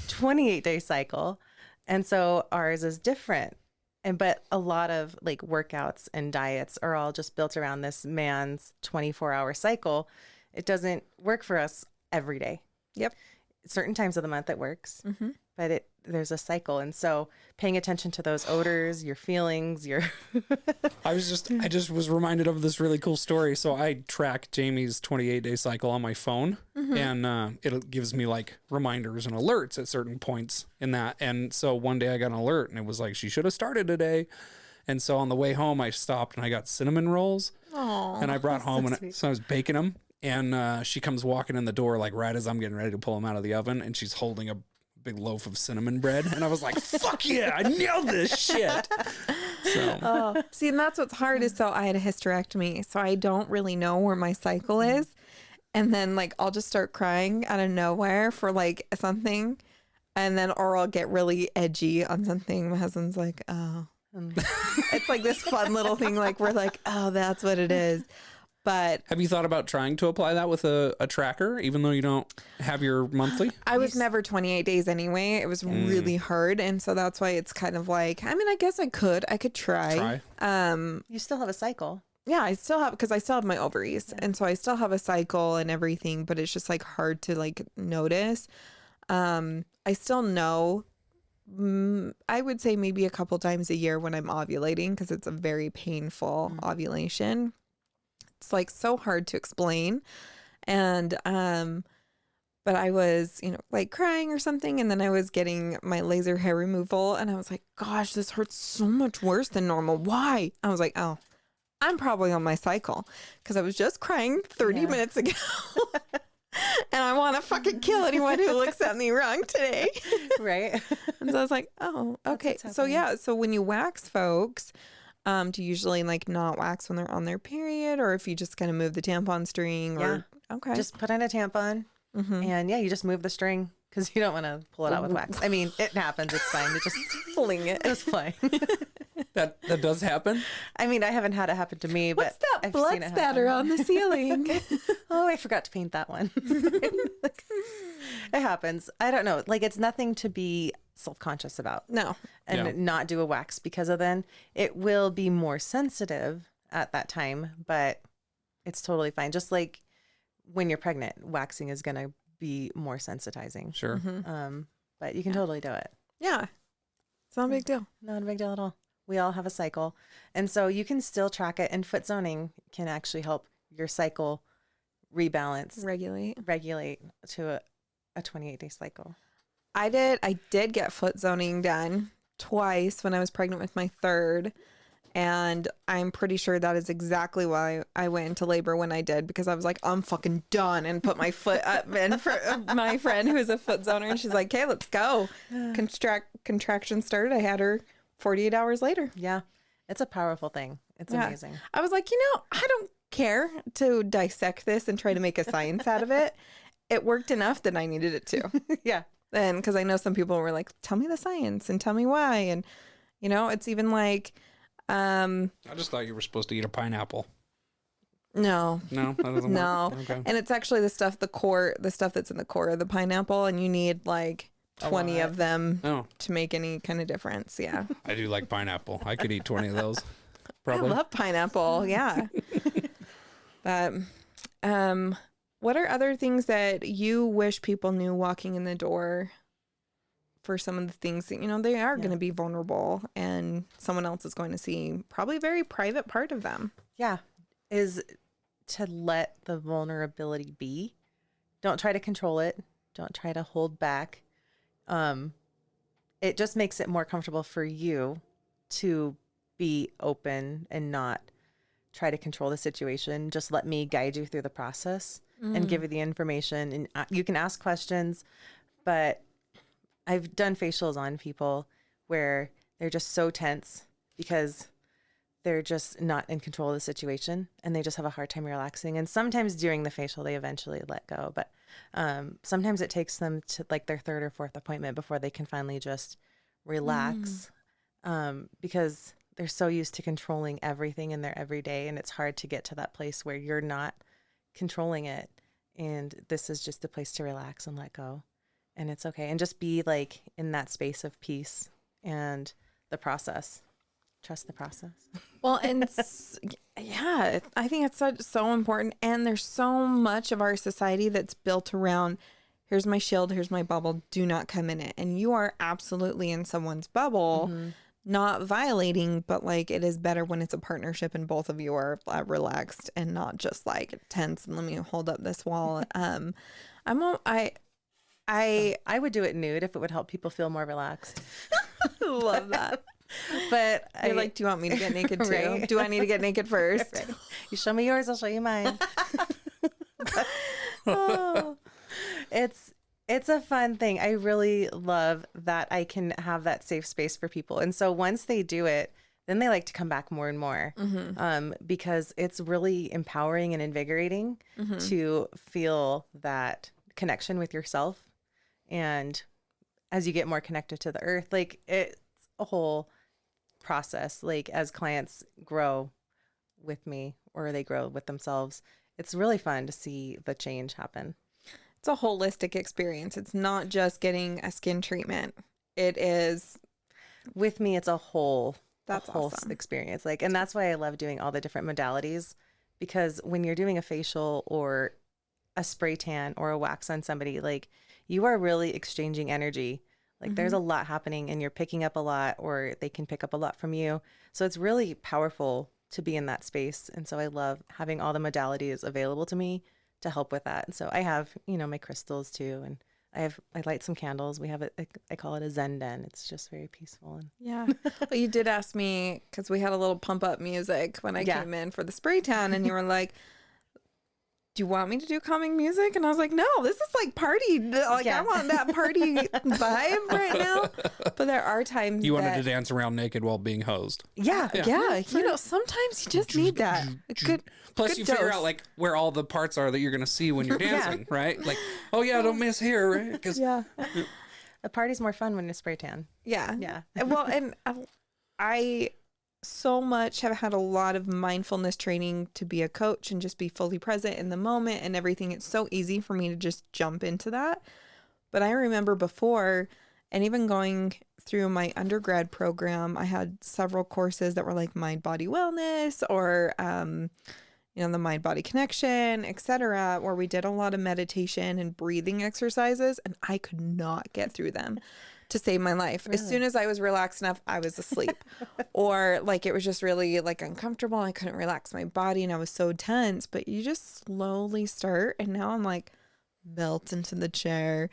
28-day cycle. And so ours is different. But a lot of like workouts and diets are all just built around this man's 24-hour cycle. It doesn't work for us every day. Yep. Certain times of the month it works, but there's a cycle. And so paying attention to those odors, your feelings, I just was reminded of this really cool story. So I track Jamie's 28-day cycle on my phone, and it gives me like reminders and alerts at certain points in that. And so one day I got an alert, and it was like, she should have started today. And so on the way home, I stopped and I got cinnamon rolls. Aww, and I brought home, and so I was baking them. And she comes walking in the door like right as I'm getting ready to pull them out of the oven, and she's holding a big loaf of cinnamon bread. And I was like, fuck yeah, I nailed this shit. So see, and that's what's hard is, so I had a hysterectomy, so I don't really know where my cycle is. And then like I'll just start crying out of nowhere for like something, and then or I'll get really edgy on something. My husband's like, oh. It's like this fun little thing, like we're like, oh, that's what it is. But have you thought about trying to apply that with a tracker, even though you don't have your monthly? I was never 28 days anyway. It was really hard. And so that's why it's kind of like, I mean, I guess I could try. You still have a cycle. Yeah, I still have, because I still have my ovaries. And so I still have a cycle and everything, but it's just like hard to like notice. I still know, I would say maybe a couple times a year when I'm ovulating, because it's a very painful ovulation. It's like so hard to explain. And, but I was, like crying or something. And then I was getting my laser hair removal, and I was like, gosh, this hurts so much worse than normal. Why? I was like, oh, I'm probably on my cycle, because I was just crying 30 minutes ago. And I want to fucking kill anyone who looks at me wrong today. Right. And so I was like, oh, okay. So yeah. So when you wax folks, do you usually like not wax when they're on their period, or if you just kind of move the tampon string? Or okay, just put in a tampon, and you just move the string, because you don't want to pull it out with wax. I mean, it happens. It's fine. You just fling it. It's fine. That does happen. I mean, I haven't had it happen to me, but what's that I've blood seen it spatter happen. on the ceiling? Oh, I forgot to paint that one. It happens. I don't know. Like, it's nothing to be self-conscious about. No. And not do a wax, because of then it will be more sensitive at that time, but it's totally fine. Just like when you're pregnant, waxing is going to be more sensitizing. Sure. But you can totally do it. Yeah. It's not a big deal. Not a big deal at all. We all have a cycle. And so you can still track it, and foot zoning can actually help your cycle rebalance, regulate to a 28-day cycle. I did get foot zoning done twice when I was pregnant with my third. And I'm pretty sure that is exactly why I went into labor when I did, because I was like, I'm fucking done, and put my foot up. And for my friend who is a foot zoner, and she's like, okay, let's go. Contraction started. I had her 48 hours later. Yeah. It's a powerful thing. It's amazing. I was like, I don't care to dissect this and try to make a science out of it. It worked enough that I needed it to. Yeah. And because I know some people were like, tell me the science and tell me why. And, it's even like, I just thought you were supposed to eat a pineapple. No, that doesn't work. Okay. And it's actually the stuff that's in the core of the pineapple, and you need like 20 of them to make any kind of difference. Yeah. I do like pineapple. I could eat 20 of those. Probably. I love pineapple. Yeah. But, what are other things that you wish people knew walking in the door for some of the things that, they are going to be vulnerable, and someone else is going to see probably a very private part of them? Yeah. Is to let the vulnerability be. Don't try to control it. Don't try to hold back. It just makes it more comfortable for you to be open and not try to control the situation. Just let me guide you through the process and give you the information. And you can ask questions, but I've done facials on people where they're just so tense because they're just not in control of the situation and they just have a hard time relaxing. And sometimes during the facial, they eventually let go. But sometimes it takes them to like their third or fourth appointment before they can finally just relax because they're so used to controlling everything in their everyday. And it's hard to get to that place where you're not controlling it. And this is just a place to relax and let go. And it's okay. And just be like in that space of peace and the process. Trust the process. Well, and yeah, I think it's so important. And there's so much of our society that's built around, here's my shield, here's my bubble, do not come in it. And you are absolutely in someone's bubble, not violating, but like it is better when it's a partnership and both of you are relaxed and not just like tense and let me hold up this wall. I would do it nude if it would help people feel more relaxed. love that. But You're like, do you want me to get naked too? Right. Do I need to get naked first? Right. You show me yours, I'll show you mine. Oh, it's a fun thing. I really love that I can have that safe space for people. And so once they do it, then they like to come back more and more because it's really empowering and invigorating to feel that connection with yourself. And as you get more connected to the earth, like it's a whole process. Like as clients grow with me or they grow with themselves, it's really fun to see the change happen. It's a holistic experience. It's not just getting a skin treatment. It is, with me, it's a whole awesome. experience. Like, and that's why I love doing all the different modalities, because when you're doing a facial or a spray tan or a wax on somebody, like you are really exchanging energy. Like there's a lot happening and you're picking up a lot, or they can pick up a lot from you. So it's really powerful to be in that space. And so I love having all the modalities available to me to help with that. And so I have, my crystals too. And I light some candles. We have I call it a Zen den. It's just very peaceful. And yeah. Well, you did ask me, because we had a little pump up music when I came in for the spray tan, and you were like, do you want me to do calming music? And I was like, no, this is like party. Like I want that party vibe right now. But there are times You wanted to dance around naked while being hosed. Yeah. Sometimes you just need that. Plus you figure out like where all the parts are that you're going to see when you're dancing, right? Like, oh yeah, don't miss here, right? Cause the party's more fun when you spray tan. Yeah. Yeah. Well, and I so much have had a lot of mindfulness training to be a coach and just be fully present in the moment and everything. It's so easy for me to just jump into that. But I remember before, and even going through my undergrad program, I had several courses that were like mind body wellness or the mind body connection, etc., where we did a lot of meditation and breathing exercises, and I could not get through them to save my life. Really? As soon as I was relaxed enough, I was asleep. Or like it was just really like uncomfortable. I couldn't relax my body and I was so tense. But you just slowly start, and now I'm like melt into the chair.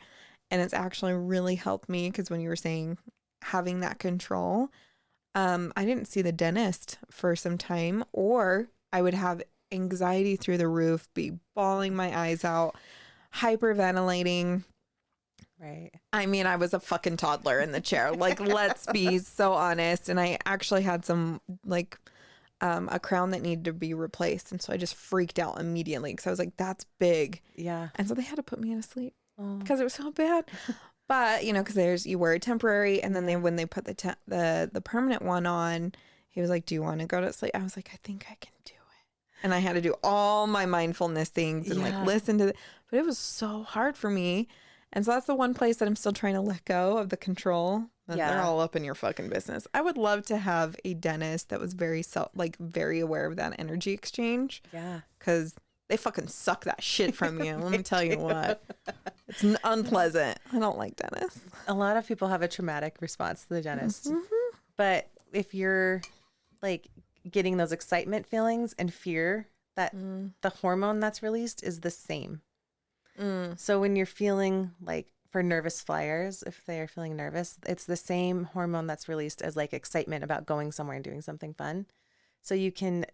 And it's actually really helped me, because when you were saying having that control, I didn't see the dentist for some time, or I would have anxiety through the roof, be bawling my eyes out, hyperventilating. Right. I mean, I was a fucking toddler in the chair. Like, let's be so honest. And I actually had some like a crown that needed to be replaced. And so I just freaked out immediately because I was like, that's big. Yeah. And so they had to put me to sleep because it was so bad. But, because you wear a temporary, and then when they put the permanent one on, he was like, do you want to go to sleep? I was like, I think I can do it. And I had to do all my mindfulness things and like listen to but it was so hard for me. And so that's the one place that I'm still trying to let go of the control. They're all up in your fucking business. I would love to have a dentist that was very aware of that energy exchange. Yeah. Because they fucking suck that shit from you. Let me tell you what. It's unpleasant. I don't like dentists. A lot of people have a traumatic response to the dentist. But if you're like getting those excitement feelings and fear, that the hormone that's released is the same. So when you're feeling like, for nervous flyers, if they are feeling nervous, it's the same hormone that's released as like excitement about going somewhere and doing something fun. So you can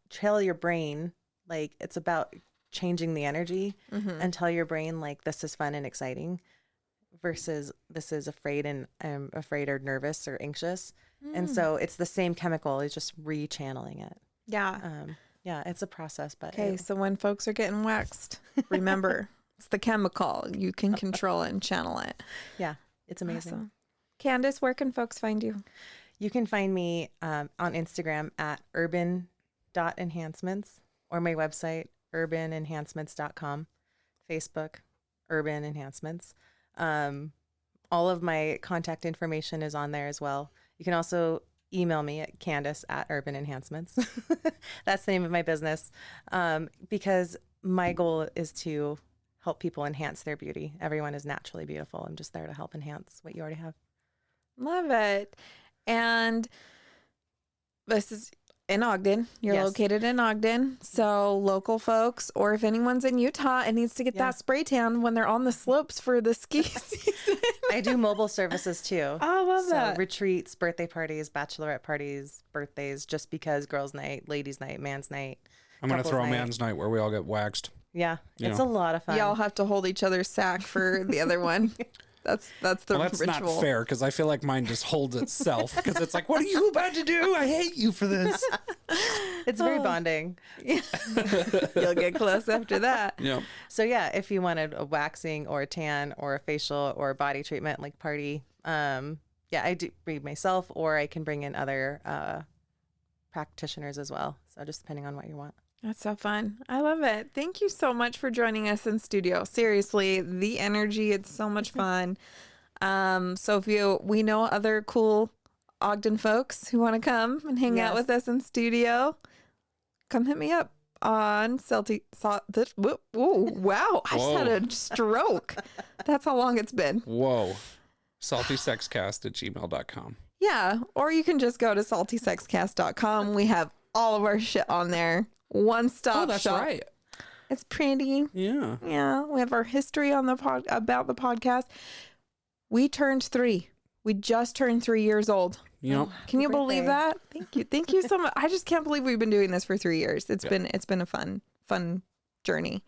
tell your brain, like, it's about changing the energy and tell your brain, like, this is fun and exciting versus this is afraid and I'm afraid or nervous or anxious. And so it's the same chemical. It's just rechanneling it. Yeah. Yeah, it's a process. But Okay, so when folks are getting waxed, remember, it's the chemical. You can control it and channel it. Yeah, it's amazing. Awesome. Candice, where can folks find you? You can find me on Instagram at urban.enhancements or my website, urbanenhancements.com, Facebook, Urban Enhancements. All of my contact information is on there as well. You can also email me at Candice at Urban Enhancements. That's the name of my business, because my goal is to help people enhance their beauty. Everyone is naturally beautiful. I'm just there to help enhance what you already have. Love it. And this is in Ogden. You're Yes. located in Ogden. So local folks, or if anyone's in Utah and needs to get that spray tan when they're on the slopes for the ski season. I do mobile services too. I love that. Retreats, birthday parties, bachelorette parties, birthdays, just because girls' night, ladies' night, man's night. I'm going to couples throw a night. man's night where we all get waxed. Yeah, You it's know. a lot of fun. Y'all have to hold each other's sack for the other one. That's the Well, that's ritual. not fair because I feel like mine just holds itself because it's like, what are you about to do? I hate you for this. It's very bonding. You'll get close after that. Yeah. So yeah, if you wanted a waxing or a tan or a facial or a body treatment like party, yeah, I do read myself, or I can bring in other practitioners as well. So just depending on what you want. That's so fun. I love it. Thank you so much for joining us in studio. Seriously, the energy, it's so much fun. So if we know other cool Ogden folks who want to come and hang out with us in studio, come hit me up on Ooh, wow. I just had a stroke. That's how long it's been. Whoa. saltysexcast@gmail.com. Yeah. Or you can just go to saltysexcast.com. We have all of our shit on there. One stop Oh, that's shop. right. It's pretty. Yeah. Yeah, we have our history on the about the podcast. We turned 3. We just turned 3 years old. Yep. Can you believe birthday. that? Thank you. Thank you so much. I just can't believe we've been doing this for 3 years. It's been a fun journey.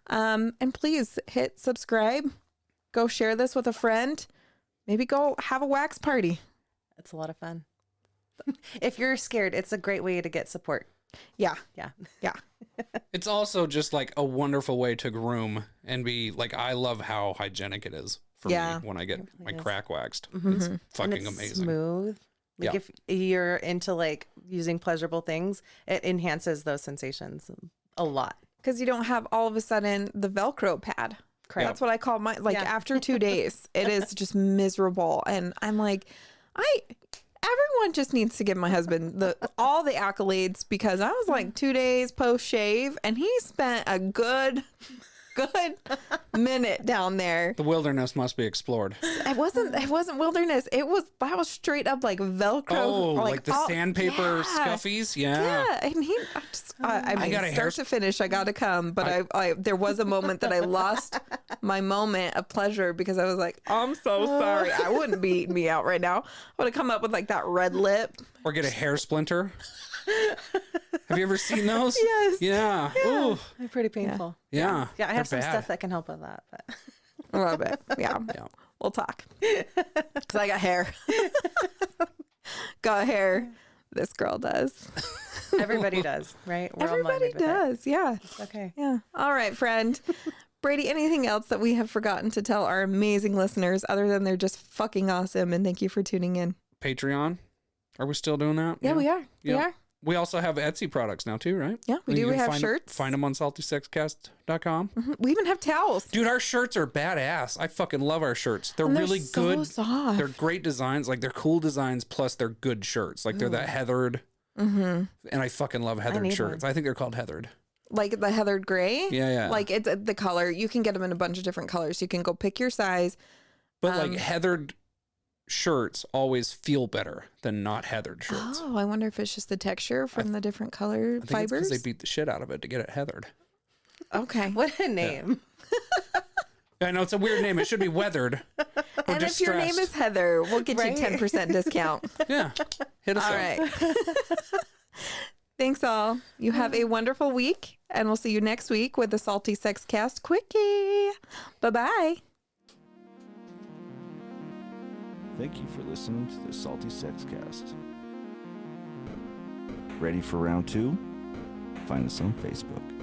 And please hit subscribe. Go share this with a friend. Maybe go have a wax party. It's a lot of fun. If you're scared, it's a great way to get support. Yeah. Yeah. Yeah. It's also just like a wonderful way to groom and be like, I love how hygienic it is for me when I get my is. crack waxed. Mm-hmm. It's And fucking it's amazing. smooth. Like Yeah. if you're into like using pleasurable things, it enhances those sensations a lot. Because you don't have all of a sudden the Velcro pad. Correct. That's what I call my, like, Yeah. after 2 days, it is just miserable. And I'm like, everyone just needs to give my husband all the accolades, because I was like 2 days post shave and he spent a good minute down there. The wilderness must be explored. It wasn't wilderness. That was straight up like Velcro. Oh, like the all- sandpaper yeah. scuffies? Yeah. Yeah, and I mean, got a start to finish, I got to come. But there was a moment that I lost my moment of pleasure, because I was like, I'm so sorry. I wouldn't be eating me out right now. I would have come up with like that red lip. Or get a hair splinter. Have you ever seen those? Yes. Yeah. Ooh. They're pretty painful. Yeah. Yeah, I have They're some bad. stuff that can help with that. But A little bit. Yeah. Yeah. We'll talk. Because I got hair. Got hair. This girl does. everybody does, right? We're all Everybody minded with it. does. Yeah. Okay. Yeah. All right, friend. Brady, anything else that we have forgotten to tell our amazing listeners other than they're just fucking awesome, and thank you for tuning in? Patreon. Are we still doing that? Yeah, we are. We Yeah. are. We also have Etsy products now too, right? Yeah, we do. You We can have find, shirts. Find them on saltysexcast.com. We even have towels. Dude, our shirts are badass. I fucking love our shirts. They're And they're really so good. soft. They're great designs. Like, they're cool designs, plus they're good shirts. Like, they're that heathered. Mm-hmm. And I fucking love heathered need shirts. one. I think they're called heathered. Like the heathered gray. Yeah, yeah. Like it's the color. You can get them in a bunch of different colors. You can go pick your size. But like heathered shirts always feel better than not heathered shirts. Oh, I wonder if it's just the texture from the different color I think fibers. it's because they beat the shit out of it to get it heathered. Okay. What a name. I know it's a weird name. It should be weathered. Or And if your name is distressed. Heather, we'll get Right? you 10% discount. Yeah. Hit us All up. right. Thanks all. You have a wonderful week, and we'll see you next week with the Salty Sex Cast Quickie. Bye-bye. Thank you for listening to the Salty Sex Cast. Ready for round 2? Find us on Facebook.